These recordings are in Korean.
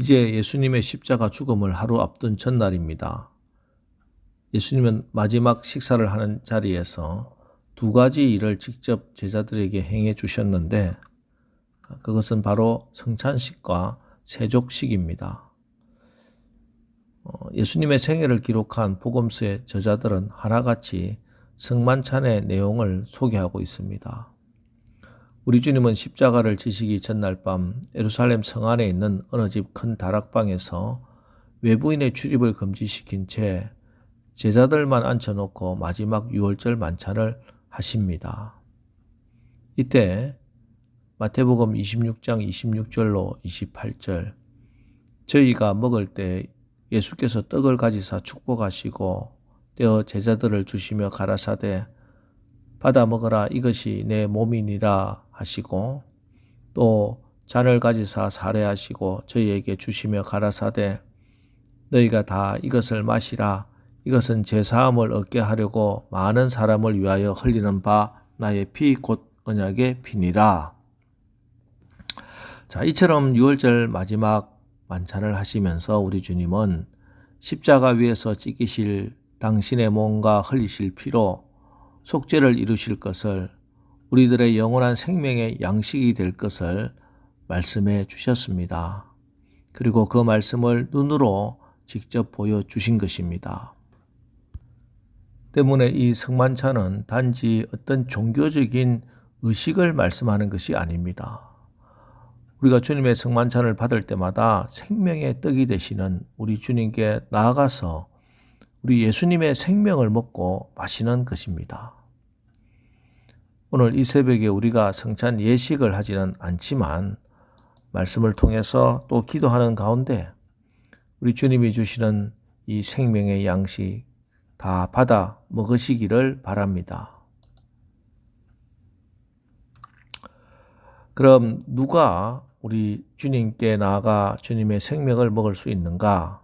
이제 예수님의 십자가 죽음을 하루 앞둔 전날입니다. 예수님은 마지막 식사를 하는 자리에서 두 가지 일을 직접 제자들에게 행해 주셨는데 그것은 바로 성찬식과 세족식입니다. 예수님의 생애를 기록한 복음서의 저자들은 하나같이 성만찬의 내용을 소개하고 있습니다. 우리 주님은 십자가를 지시기 전날 밤 예루살렘 성 안에 있는 어느 집 큰 다락방에서 외부인의 출입을 금지시킨 채 제자들만 앉혀놓고 마지막 유월절 만찬을 하십니다. 이때 마태복음 26장 26절로 28절 저희가 먹을 때 예수께서 떡을 가지사 축복하시고 떼어 제자들을 주시며 가라사대 받아 먹으라 이것이 내 몸이니라 하시고 또 잔을 가지사 사례하시고 저희에게 주시며 가라사대 너희가 다 이것을 마시라 이것은 제사함을 얻게 하려고 많은 사람을 위하여 흘리는 바 나의 피 곧 언약의 피니라. 자, 이처럼 유월절 마지막 만찬을 하시면서 우리 주님은 십자가 위에서 찢기실 당신의 몸과 흘리실 피로 속죄를 이루실 것을 우리들의 영원한 생명의 양식이 될 것을 말씀해 주셨습니다. 그리고 그 말씀을 눈으로 직접 보여주신 것입니다. 때문에 이 성만찬은 단지 어떤 종교적인 의식을 말씀하는 것이 아닙니다. 우리가 주님의 성만찬을 받을 때마다 생명의 떡이 되시는 우리 주님께 나아가서 우리 예수님의 생명을 먹고 마시는 것입니다. 오늘 이 새벽에 우리가 성찬 예식을 하지는 않지만 말씀을 통해서 또 기도하는 가운데 우리 주님이 주시는 이 생명의 양식 다 받아 먹으시기를 바랍니다. 그럼 누가 우리 주님께 나아가 주님의 생명을 먹을 수 있는가?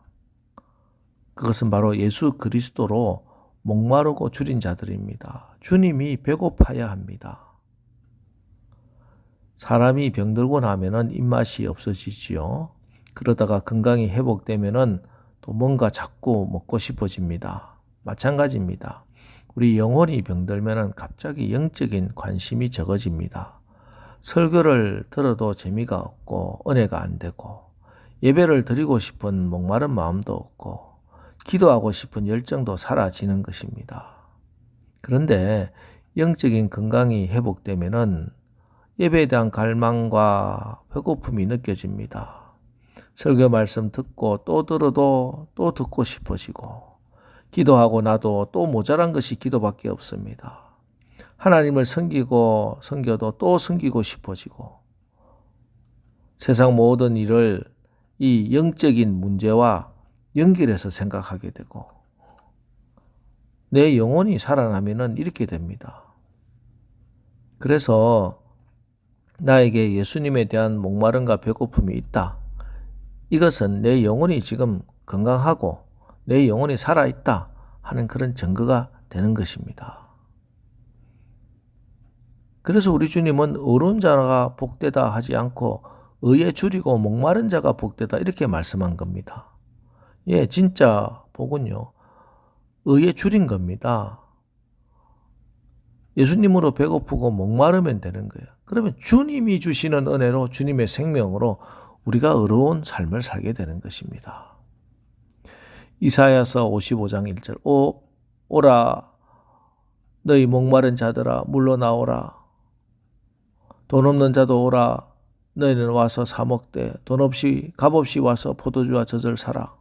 그것은 바로 예수 그리스도로 목마르고 줄인 자들입니다. 주님이 배고파야 합니다. 사람이 병들고 나면은 입맛이 없어지지요. 그러다가 건강이 회복되면은 또 뭔가 자꾸 먹고 싶어집니다. 마찬가지입니다. 우리 영혼이 병들면은 갑자기 영적인 관심이 적어집니다. 설교를 들어도 재미가 없고 은혜가 안 되고 예배를 드리고 싶은 목마른 마음도 없고 기도하고 싶은 열정도 사라지는 것입니다. 그런데 영적인 건강이 회복되면은 예배에 대한 갈망과 배고픔이 느껴집니다. 설교 말씀 듣고 또 들어도 또 듣고 싶어지고 기도하고 나도 또 모자란 것이 기도밖에 없습니다. 하나님을 섬겨도 또 섬기고 싶어지고 세상 모든 일을 이 영적인 문제와 연결해서 생각하게 되고 내 영혼이 살아나면은 이렇게 됩니다. 그래서 나에게 예수님에 대한 목마름과 배고픔이 있다. 이것은 내 영혼이 지금 건강하고 내 영혼이 살아있다 하는 그런 증거가 되는 것입니다. 그래서 우리 주님은 어려운 자가 복되다 하지 않고 의에 줄이고 목마른 자가 복되다 이렇게 말씀한 겁니다. 예, 진짜 복은요, 의에 줄인 겁니다. 예수님으로 배고프고 목마르면 되는 거예요. 그러면 주님이 주시는 은혜로 주님의 생명으로 우리가 어려운 삶을 살게 되는 것입니다. 이사야서 55장 1절 오라 너희 목마른 자들아 물러나오라 돈 없는 자도 오라 너희는 와서 사 먹되 값없이 와서 포도주와 젖을 사라.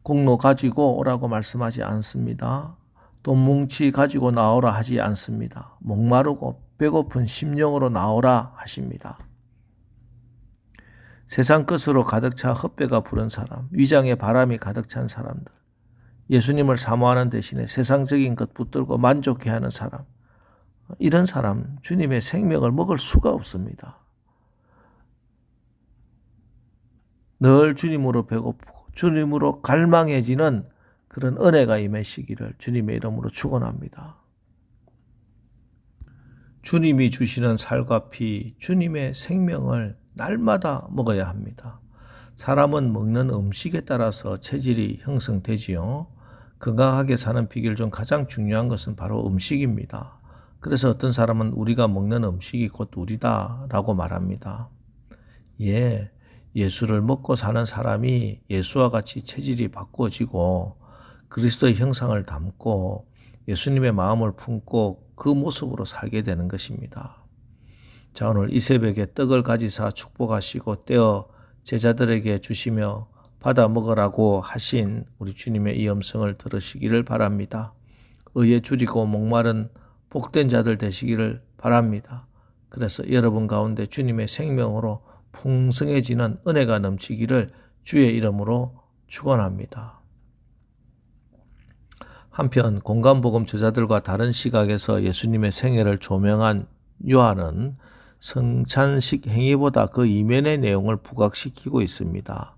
공로 가지고 오라고 말씀하지 않습니다. 돈 뭉치 가지고 나오라 하지 않습니다. 목마르고 배고픈 심령으로 나오라 하십니다. 세상 것으로 가득 차 헛배가 부른 사람, 위장에 바람이 가득 찬 사람들, 예수님을 사모하는 대신에 세상적인 것 붙들고 만족해하는 사람, 이런 사람 주님의 생명을 먹을 수가 없습니다. 늘 주님으로 배고프고 주님으로 갈망해지는 그런 은혜가 임하시기를 주님의 이름으로 축원합니다. 주님이 주시는 살과 피, 주님의 생명을 날마다 먹어야 합니다. 사람은 먹는 음식에 따라서 체질이 형성되지요. 건강하게 사는 비결 중 가장 중요한 것은 바로 음식입니다. 그래서 어떤 사람은 우리가 먹는 음식이 곧 우리다 라고 말합니다. 예수를 먹고 사는 사람이 예수와 같이 체질이 바꾸어지고 그리스도의 형상을 담고 예수님의 마음을 품고 그 모습으로 살게 되는 것입니다. 자, 오늘 이 새벽에 떡을 가지사 축복하시고 떼어 제자들에게 주시며 받아 먹으라고 하신 우리 주님의 이 음성을 들으시기를 바랍니다. 의에 줄이고 목마른 복된 자들 되시기를 바랍니다. 그래서 여러분 가운데 주님의 생명으로 풍성해지는 은혜가 넘치기를 주의 이름으로 축원합니다. 한편 공간복음 저자들과 다른 시각에서 예수님의 생애를 조명한 요한은 성찬식 행위보다 그 이면의 내용을 부각시키고 있습니다.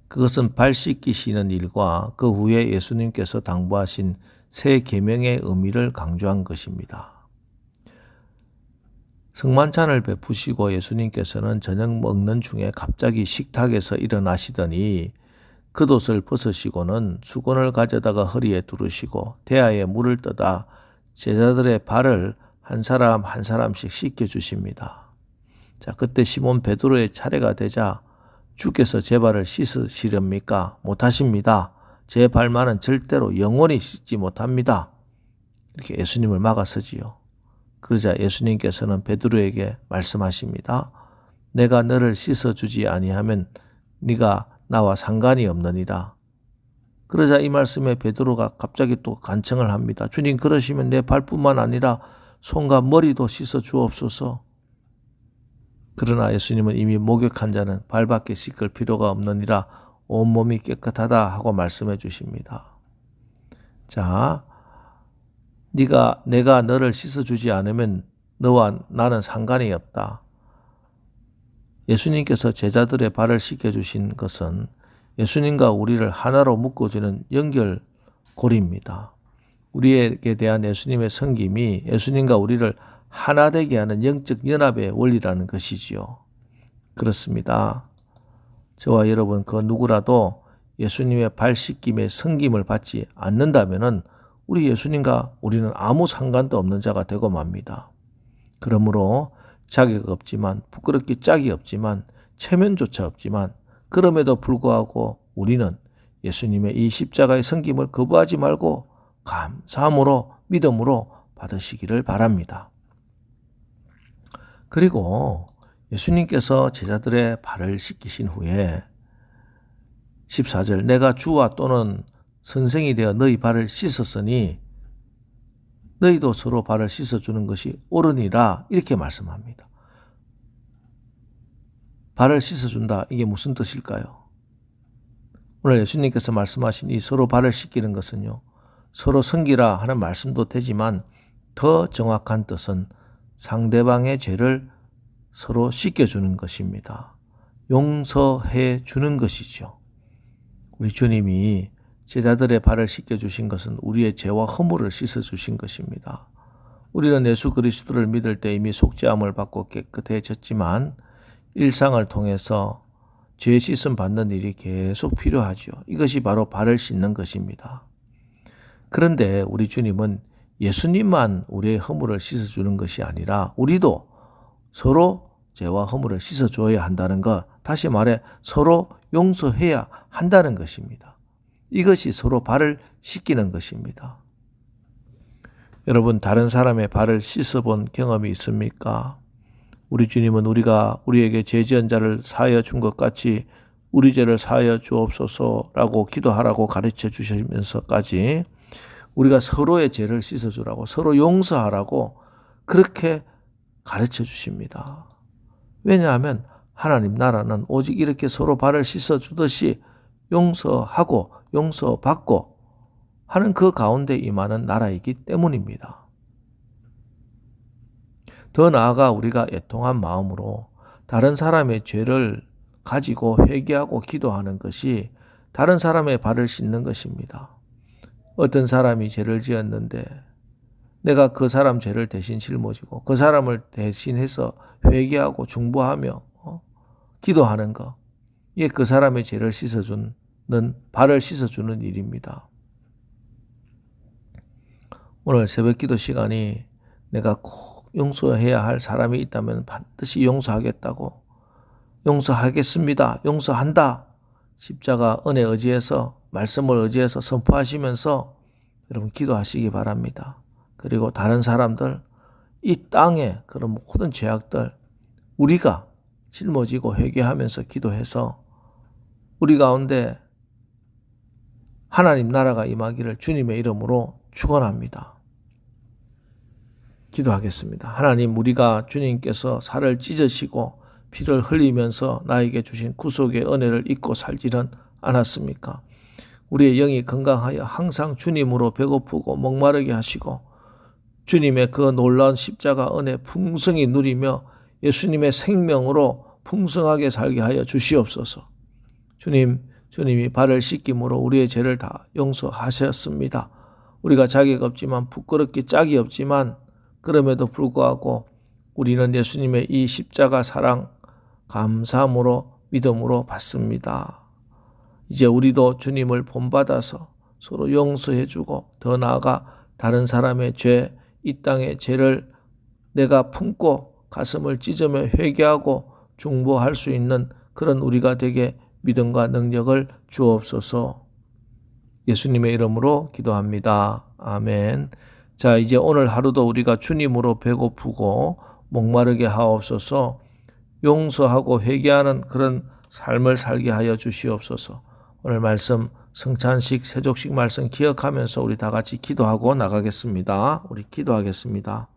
그것은 발 씻기시는 일과 그 후에 예수님께서 당부하신 새 계명의 의미를 강조한 것입니다. 성만찬을 베푸시고 예수님께서는 저녁 먹는 중에 갑자기 식탁에서 일어나시더니 겉옷을 벗으시고는 수건을 가져다가 허리에 두르시고 대야에 물을 떠다 제자들의 발을 한 사람 한 사람씩 씻겨주십니다. 자, 그때 시몬 베드로의 차례가 되자 주께서 제 발을 씻으시렵니까? 못하십니다. 제 발만은 절대로 영원히 씻지 못합니다. 이렇게 예수님을 막아서지요. 그러자 예수님께서는 베드로에게 말씀하십니다. 내가 너를 씻어주지 아니하면 네가 나와 상관이 없느니라. 그러자 이 말씀에 베드로가 갑자기 또 간청을 합니다. 주님, 그러시면 내 발뿐만 아니라 손과 머리도 씻어 주옵소서. 그러나 예수님은 이미 목욕한 자는 발밖에 씻을 필요가 없느니라 온몸이 깨끗하다 하고 말씀해 주십니다. 자, 내가 너를 씻어주지 않으면 너와 나는 상관이 없다. 예수님께서 제자들의 발을 씻겨주신 것은 예수님과 우리를 하나로 묶어주는 연결고리입니다. 우리에게 대한 예수님의 섬김이 예수님과 우리를 하나 되게 하는 영적 연합의 원리라는 것이지요. 그렇습니다. 저와 여러분 그 누구라도 예수님의 발 씻김의 섬김을 받지 않는다면 우리 예수님과 우리는 아무 상관도 없는 자가 되고 맙니다. 그러므로 자격 없지만 부끄럽기 짝이 없지만 체면조차 없지만 그럼에도 불구하고 우리는 예수님의 이 십자가의 섬김을 거부하지 말고 감사함으로 믿음으로 받으시기를 바랍니다. 그리고 예수님께서 제자들의 발을 씻기신 후에 14절 내가 주와 또는 선생이 되어 너희 발을 씻었으니 너희도 서로 발을 씻어주는 것이 옳으니라 이렇게 말씀합니다. 발을 씻어준다. 이게 무슨 뜻일까요? 오늘 예수님께서 말씀하신 이 서로 발을 씻기는 것은요. 서로 섬기라 하는 말씀도 되지만 더 정확한 뜻은 상대방의 죄를 서로 씻겨주는 것입니다. 용서해 주는 것이죠. 우리 주님이 제자들의 발을 씻겨주신 것은 우리의 죄와 허물을 씻어주신 것입니다. 우리는 예수 그리스도를 믿을 때 이미 속죄함을 받고 깨끗해졌지만 일상을 통해서 죄 씻음 받는 일이 계속 필요하죠. 이것이 바로 발을 씻는 것입니다. 그런데 우리 주님은 예수님만 우리의 허물을 씻어주는 것이 아니라 우리도 서로 죄와 허물을 씻어줘야 한다는 것, 다시 말해 서로 용서해야 한다는 것입니다. 이것이 서로 발을 씻기는 것입니다. 여러분 다른 사람의 발을 씻어본 경험이 있습니까? 우리 주님은 우리가 우리에게 죄 지은 자를 사하여 준 것 같이 우리 죄를 사하여 주옵소서라고 기도하라고 가르쳐 주시면서까지 우리가 서로의 죄를 씻어주라고 서로 용서하라고 그렇게 가르쳐 주십니다. 왜냐하면 하나님 나라는 오직 이렇게 서로 발을 씻어주듯이 용서하고 용서받고 하는 그 가운데 임하는 나라이기 때문입니다. 더 나아가 우리가 애통한 마음으로 다른 사람의 죄를 가지고 회개하고 기도하는 것이 다른 사람의 발을 씻는 것입니다. 어떤 사람이 죄를 지었는데 내가 그 사람 죄를 대신 짊어지고 그 사람을 대신해서 회개하고 중보하며 기도하는 거, 이게 그 사람의 죄를 씻어주는, 발을 씻어주는 일입니다. 오늘 새벽 기도 시간이 내가 꼭 용서해야 할 사람이 있다면 반드시 용서하겠다고, 용서하겠습니다, 용서한다, 십자가 은혜 의지해서, 말씀을 의지해서 선포하시면서 여러분 기도하시기 바랍니다. 그리고 다른 사람들, 이 땅에 그런 모든 죄악들 우리가 짊어지고 회개하면서 기도해서 우리 가운데 하나님 나라가 임하기를 주님의 이름으로 축원합니다. 기도하겠습니다. 하나님, 우리가 주님께서 살을 찢으시고 피를 흘리면서 나에게 주신 구속의 은혜를 잊고 살지는 않았습니까? 우리의 영이 건강하여 항상 주님으로 배고프고 목마르게 하시고 주님의 그 놀라운 십자가 은혜 풍성히 누리며 예수님의 생명으로 풍성하게 살게 하여 주시옵소서. 주님이 발을 씻김으로 우리의 죄를 다 용서하셨습니다. 우리가 자격 없지만, 부끄럽기 짝이 없지만, 그럼에도 불구하고 우리는 예수님의 이 십자가 사랑 감사함으로 믿음으로 받습니다. 이제 우리도 주님을 본받아서 서로 용서해주고 더 나아가 다른 사람의 죄, 이 땅의 죄를 내가 품고 가슴을 찢으며 회개하고 중보할 수 있는 그런 우리가 되게 믿음과 능력을 주옵소서. 예수님의 이름으로 기도합니다. 아멘. 자, 이제 오늘 하루도 우리가 주님으로 배고프고 목마르게 하옵소서. 용서하고 회개하는 그런 삶을 살게 하여 주시옵소서. 오늘 말씀 성찬식, 세족식 말씀 기억하면서 우리 다 같이 기도하고 나가겠습니다. 우리 기도하겠습니다.